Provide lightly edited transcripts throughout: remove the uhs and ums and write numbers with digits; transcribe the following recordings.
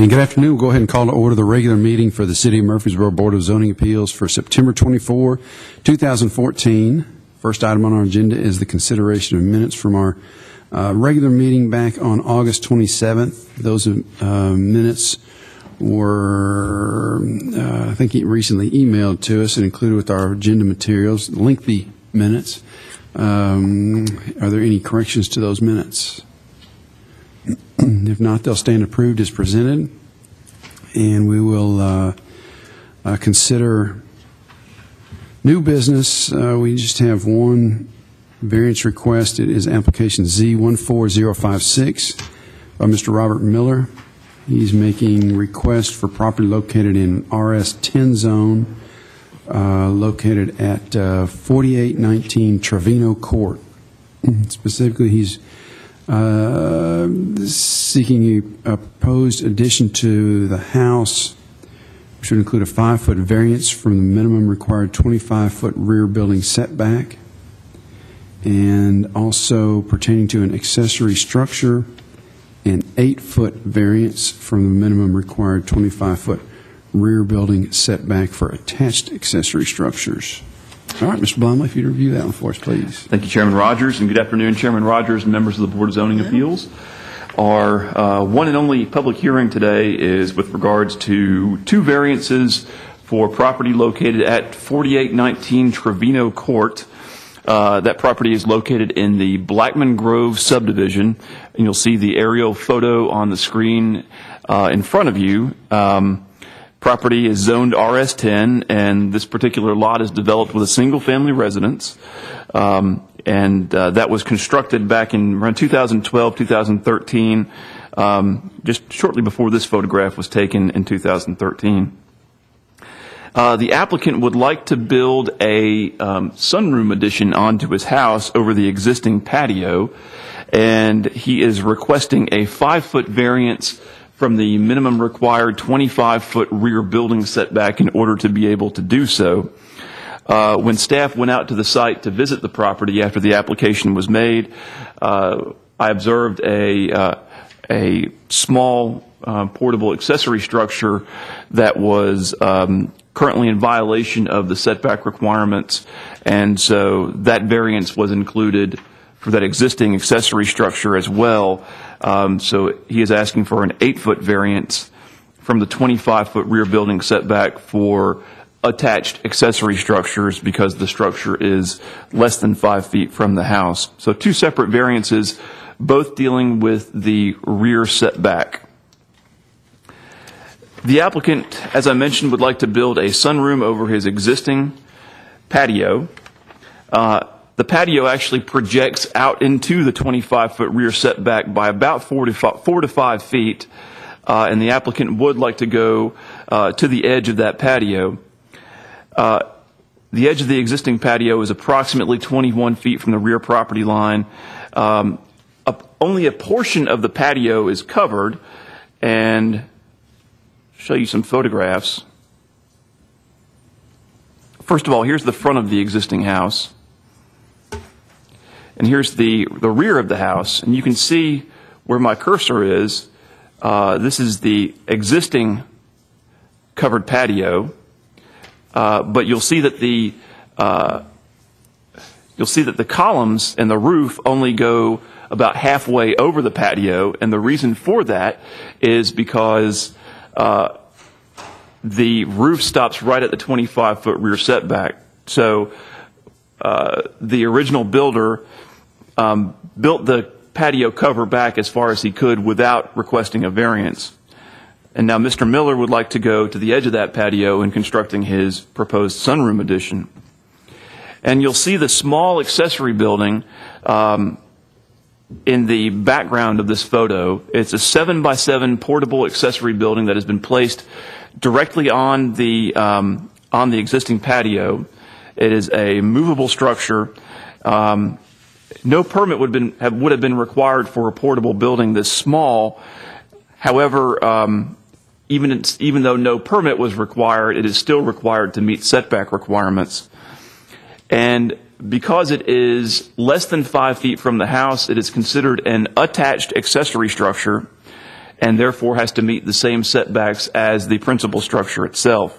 And good afternoon. We'll go ahead and call to order the regular meeting for the City of Murfreesboro Board of Zoning Appeals for September 24, 2014. First item on our agenda is the consideration of minutes from our regular meeting back on August 27th. Those minutes were, I think, recently emailed to us and included with our agenda materials, lengthy minutes. Are there any corrections to those minutes? If not, they'll stand approved as presented. And we will consider new business. We just have one variance request. It is application Z14056 by Mr. Robert Miller. He's making request for property located in RS10 zone, located at 4819 Trevino Court. Specifically, he's seeking a proposed addition to the house, which would include a 5-foot variance from the minimum required 25-foot rear building setback, and also pertaining to an accessory structure, an 8-foot variance from the minimum required 25-foot rear building setback for attached accessory structures. All right, Mr. Blumley, if you'd review that one for us, please. Thank you, Chairman Rogers, and good afternoon, Chairman Rogers and members of the Board of Zoning Appeals. Our one and only public hearing today is with regards to two variances for property located at 4819 Trevino Court. That property is located in the Blackman Grove subdivision, and you'll see the aerial photo on the screen in front of you. Property is zoned RS10, and this particular lot is developed with a single-family residence. That was constructed back in around 2012, 2013, just shortly before this photograph was taken in 2013. The applicant would like to build a sunroom addition onto his house over the existing patio, and he is requesting a 5-foot variance from the minimum required 25-foot rear building setback in order to be able to do so. When staff went out to the site to visit the property after the application was made, I observed a small portable accessory structure that was currently in violation of the setback requirements, and so that variance was included for that existing accessory structure as well. So he is asking for an 8-foot variance from the 25-foot rear building setback for attached accessory structures because the structure is less than 5 feet from the house. So two separate variances, both dealing with the rear setback. The applicant, as I mentioned, would like to build a sunroom over his existing patio. The patio actually projects out into the 25-foot rear setback by about 4 to 5 feet, and the applicant would like to go to the edge of that patio. The edge of the existing patio is approximately 21 feet from the rear property line. Only a portion of the patio is covered, and I'll show you some photographs. First of all, here's the front of the existing house. And here's the rear of the house, and you can see where my cursor is. This is the existing covered patio, but you'll see that the columns and the roof only go about halfway over the patio, and the reason for that is because the roof stops right at the 25-foot rear setback. So the original builder built the patio cover back as far as he could without requesting a variance. And now Mr. Miller would like to go to the edge of that patio in constructing his proposed sunroom addition. And you'll see the small accessory building in the background of this photo. It's a 7x7 portable accessory building that has been placed directly on the existing patio. It is a movable structure. No permit would have been required for a portable building this small. However, even though no permit was required, it is still required to meet setback requirements. And because it is less than 5 feet from the house, it is considered an attached accessory structure. and therefore has to meet the same setbacks as the principal structure itself.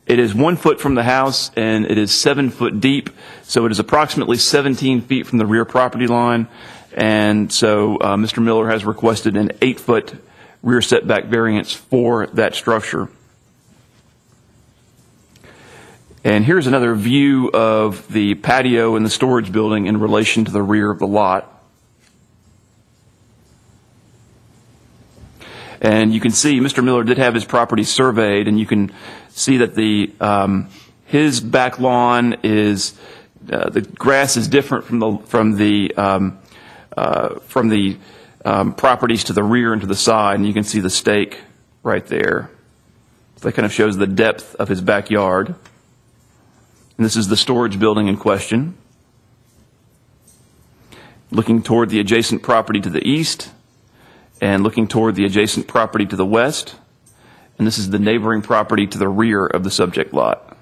It is 1 foot from the house, and it is 7 foot deep, so it is approximately 17 feet from the rear property line, and so Mr. Miller has requested an 8-foot rear setback variance for that structure. And here's another view of the patio and the storage building in relation to the rear of the lot. And you can see Mr. Miller did have his property surveyed, and you can see that his back lawn is the grass is different from the properties to the rear and to the side, and you can see the stake right there. So that kind of shows the depth of his backyard. And this is the storage building in question, looking toward the adjacent property to the east and looking toward the adjacent property to the west. And this is the neighboring property to the rear of the subject lot.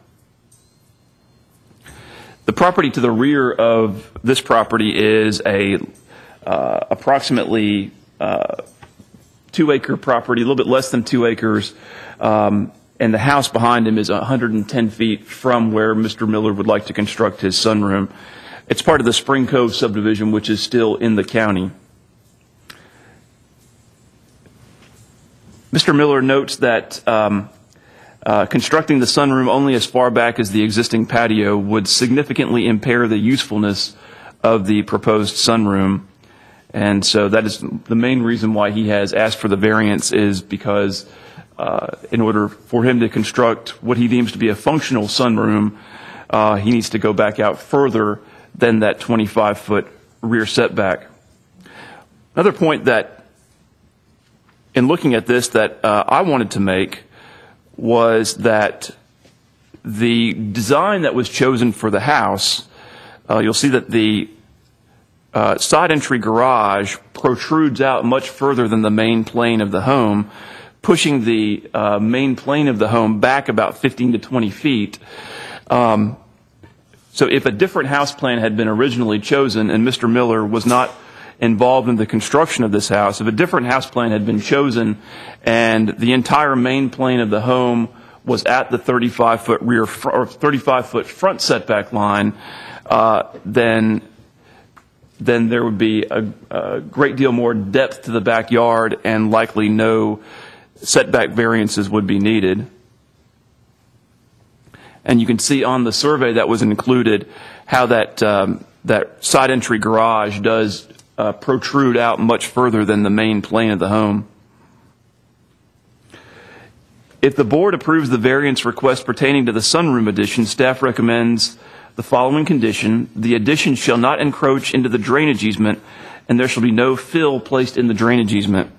The property to the rear of this property is a approximately 2-acre property, a little bit less than 2 acres, and the house behind him is 110 feet from where Mr. Miller would like to construct his sunroom. It's part of the Spring Cove subdivision, which is still in the county. Mr. Miller notes that constructing the sunroom only as far back as the existing patio would significantly impair the usefulness of the proposed sunroom. And so that is the main reason why he has asked for the variance, is because in order for him to construct what he deems to be a functional sunroom, he needs to go back out further than that 25-foot rear setback. Another point that, in looking at this, that I wanted to make was that the design that was chosen for the house, you'll see that the side entry garage protrudes out much further than the main plane of the home, pushing the main plane of the home back about 15 to 20 feet. So if a different house plan had been originally chosen and Mr. Miller was not involved in the construction of this house, if a different house plan had been chosen and the entire main plane of the home was at the 35-foot rear or 35-foot front setback line, then there would be a great deal more depth to the backyard, and likely no setback variances would be needed. And you can see on the survey that was included how that side entry garage does protrude out much further than the main plane of the home. If the board approves the variance request pertaining to the sunroom addition, staff recommends the following condition: the addition shall not encroach into the drainage easement, and there shall be no fill placed in the drainage easement.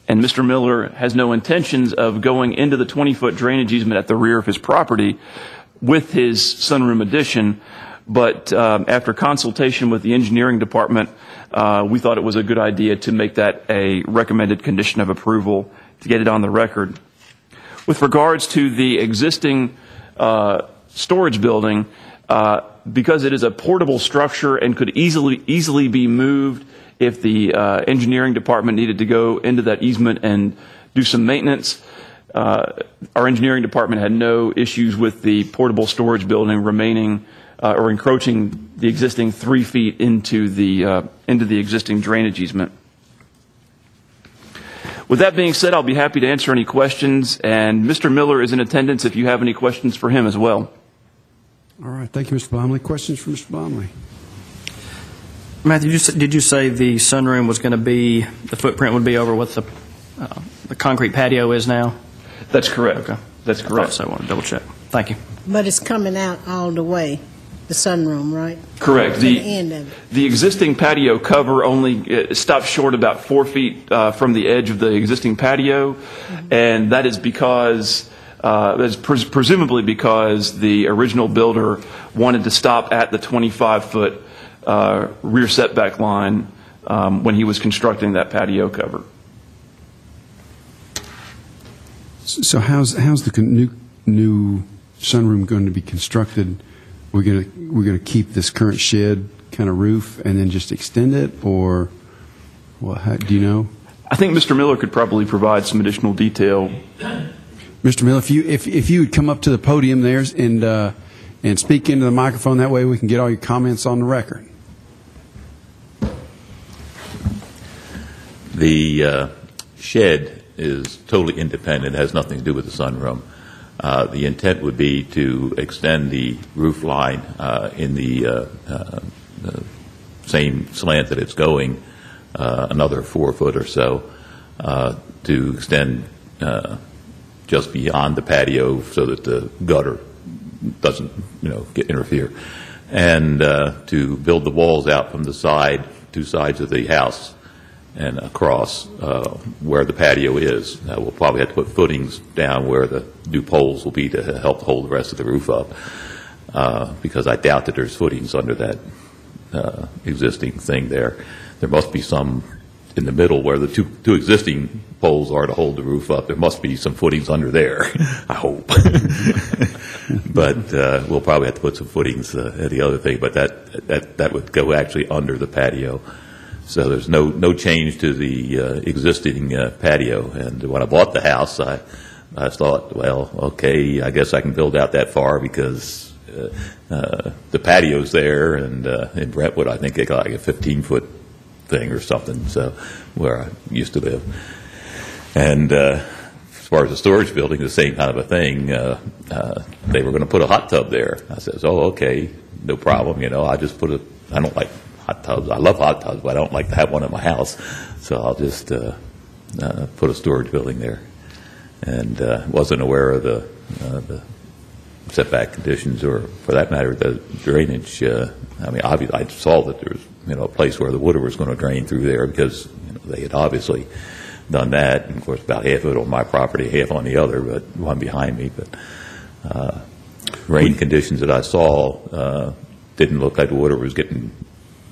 And Mr. Miller has no intentions of going into the 20-foot drainage easement at the rear of his property with his sunroom addition, but after consultation with the engineering department, we thought it was a good idea to make that a recommended condition of approval to get it on the record. With regards to the existing storage building, because it is a portable structure and could easily be moved if the engineering department needed to go into that easement and do some maintenance, our engineering department had no issues with the portable storage building remaining or encroaching the existing 3 feet into the existing drainage easement. With that being said, I'll be happy to answer any questions, and Mr. Miller is in attendance if you have any questions for him as well. All right. Thank you, Mr. Blomley. Questions for Mr. Blomley? Matthew, did you say the sunroom was going to be, the footprint would be over what the concrete patio is now? That's correct. Okay. That's correct. So I want to double check. Thank you. But it's coming out all the way, the sunroom, right? Correct. The end of it. The existing patio cover only stops short about 4 feet from the edge of the existing patio, and that is because, presumably because the original builder wanted to stop at the 25-foot rear setback line when he was constructing that patio cover. So how's the new sunroom going to be constructed? We're going to keep this current shed kind of roof and then just extend it, or do you know? I think Mr. Miller could probably provide some additional detail. Mr. Miller, if you would come up to the podium there and speak into the microphone, that way we can get all your comments on the record. The shed is totally independent. It has nothing to do with the sunroom. The intent would be to extend the roof line in the same slant that it's going, another 4 foot or so, to extend just beyond the patio so that the gutter doesn't, interfere, and to build the walls out from the side, 2 sides of the house, and across where the patio is. We'll probably have to put footings down where the new poles will be to help hold the rest of the roof up, because I doubt that there's footings under that existing thing there. There must be some in the middle where the two existing poles are to hold the roof up. There must be some footings under there, I hope. But we'll probably have to put some footings at the other thing, but that would go actually under the patio. So there's no change to the existing patio. And when I bought the house, I thought, well, okay, I guess I can build out that far because the patio's there, and in Brentwood, I think they got like a 15-foot thing or something, so where I used to live. And as far as the storage building, the same kind of a thing. They were going to put a hot tub there. I says, oh, okay, no problem. I just I don't like hot tubs. I love hot tubs, but I don't like to have one at my house. So I'll just put a storage building there. And wasn't aware of the setback conditions, or for that matter, the drainage. Obviously, I saw that there was a place where the water was going to drain through there, because they had obviously done that. And of course, about half of it on my property, half on the other, but one behind me. But rain conditions that I saw didn't look like the water was getting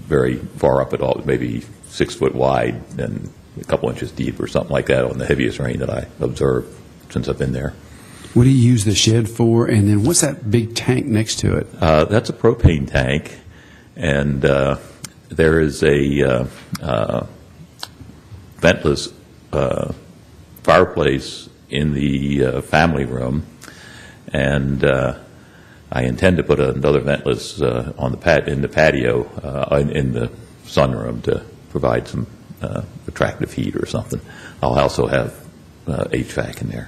very far up at all. Maybe 6 foot wide and a couple inches deep or something like that on the heaviest rain that I observed since I've been there. What do you use the shed for? And then what's that big tank next to it? That's a propane tank, and there is a ventless fireplace in the family room, and I intend to put another ventless in the patio in the sunroom to provide some attractive heat or something. I'll also have HVAC in there.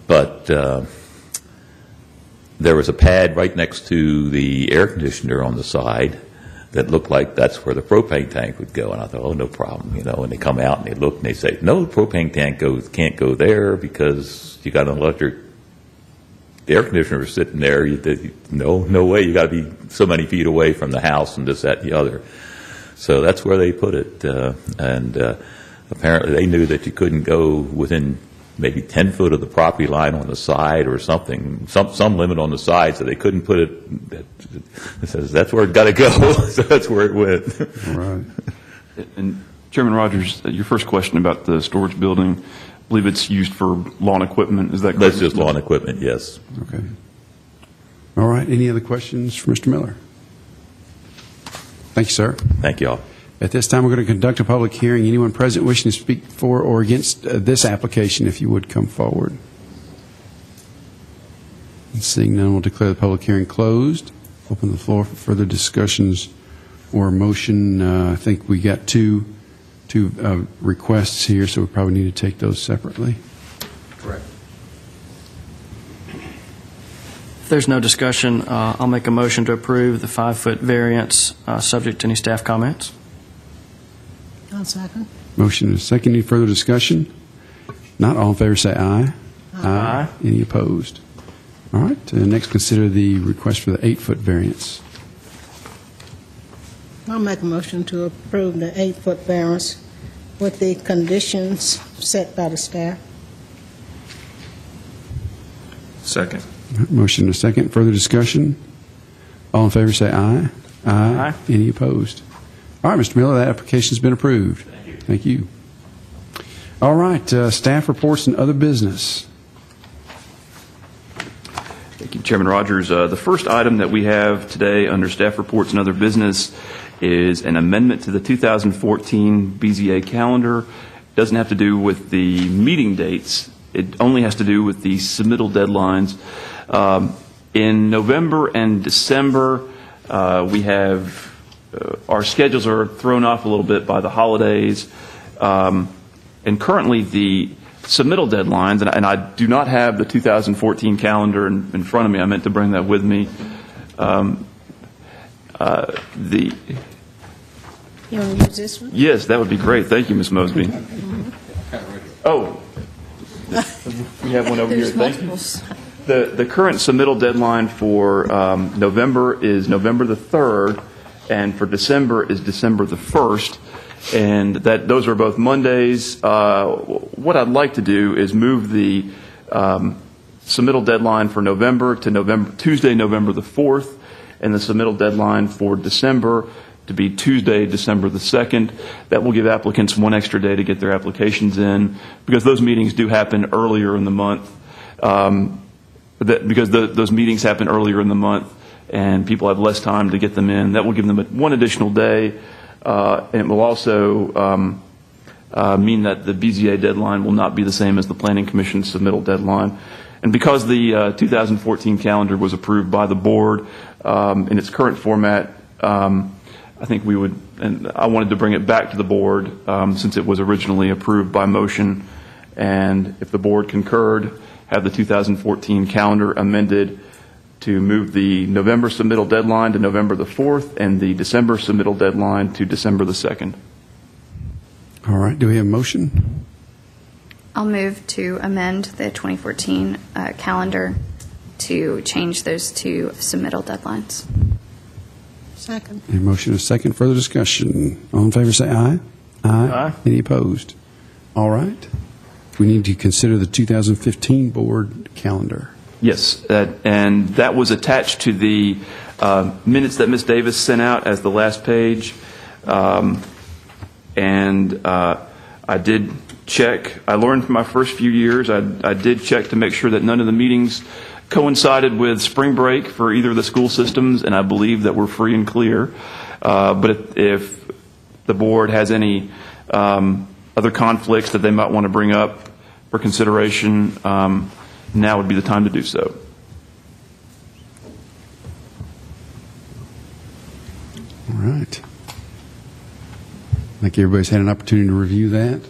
But there was a pad right next to the air conditioner on the side that looked like that's where the propane tank would go. And I thought, oh, no problem. And they come out and they look and they say, no, the propane tank can't go there because you got an electric air conditioner sitting there. No way. You got to be so many feet away from the house and this, that, and the other. So that's where they put it. And apparently they knew that you couldn't go within maybe 10 foot of the property line on the side or something, some limit on the side, so they couldn't put it. It says that's where it got to go, so that's where it went. All right. And Chairman Rogers, your first question about the storage building, I believe it's used for lawn equipment. Is that correct? That's just lawn equipment, yes. Okay. All right. Any other questions for Mr. Miller? Thank you, sir. Thank you all. At this time, we're going to conduct a public hearing. Anyone present wishing to speak for or against this application, if you would come forward. And seeing none, we'll declare the public hearing closed. Open the floor for further discussions or motion. I think we got two requests here, so we probably need to take those separately. Correct. If there's no discussion, I'll make a motion to approve the 5-foot variance subject to any staff comments. I'll second. Motion is second. Any further discussion? Not all in favor, say aye. Aye. Any opposed? All right. Next, consider the request for the 8-foot variance. I'll make a motion to approve the 8-foot variance with the conditions set by the staff. Second. Motion is second. Further discussion? All in favor, say aye. Aye. Any opposed? All right, Mr. Miller, that application's been approved. Thank you. Thank you. All right, staff reports and other business. Thank you, Chairman Rogers. The first item that we have today under staff reports and other business is an amendment to the 2014 Bza Calendar. It doesn't have to do with the meeting dates. It only has to do with the submittal deadlines. In November and December, we have our schedules are thrown off a little bit by the holidays. And currently the submittal deadlines, and I do not have the 2014 calendar in front of me. I meant to bring that with me. You want to use this one? Yes, that would be great. Thank you, Ms. Mosby. Oh, we have one over here. There's Thank you. multiples. The current submittal deadline for November is November the 3rd, and for December is December the 1st, and those are both Mondays. What I'd like to do is move the submittal deadline for November to Tuesday, November the 4th, and the submittal deadline for December to be Tuesday, December the 2nd. That will give applicants one extra day to get their applications in, because those meetings do happen earlier in the month. Those meetings happen earlier in the month, and people have less time to get them in. That will give them one additional day, and it will also mean that the BZA deadline will not be the same as the Planning Commission submittal deadline. And because the 2014 calendar was approved by the board in its current format, I think we would, and I wanted to bring it back to the board since it was originally approved by motion, and if the board concurred, have the 2014 calendar amended to move the November submittal deadline to November the 4th and the December submittal deadline to December the 2nd. All right, do we have a motion? I'll move to amend the 2014 calendar to change those two submittal deadlines. Second. A motion and a second. Further discussion. All in favor say aye. Aye. Any opposed? All right. We need to consider the 2015 board calendar. Yes, and that was attached to the minutes that Ms. Davis sent out as the last page. And I did check. I learned from my first few years, I did check to make sure that none of the meetings coincided with spring break for either of the school systems, and I believe that we're free and clear. But if the board has any other conflicts that they might want to bring up for consideration, now would be the time to do so. All right. I think everybody's had an opportunity to review that.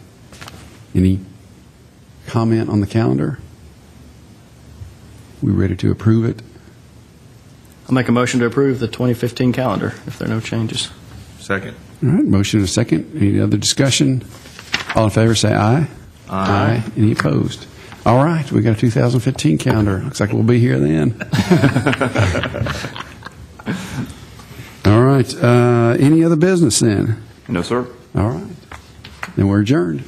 Any comment on the calendar? We ready to approve it? I'll make a motion to approve the 2015 calendar if there are no changes. Second. All right, motion and a second. Any other discussion? All in favor say aye. Aye. Any opposed? All right, we got a 2015 calendar. Looks like we'll be here then. All right, any other business then? No, sir. All right, then we're adjourned.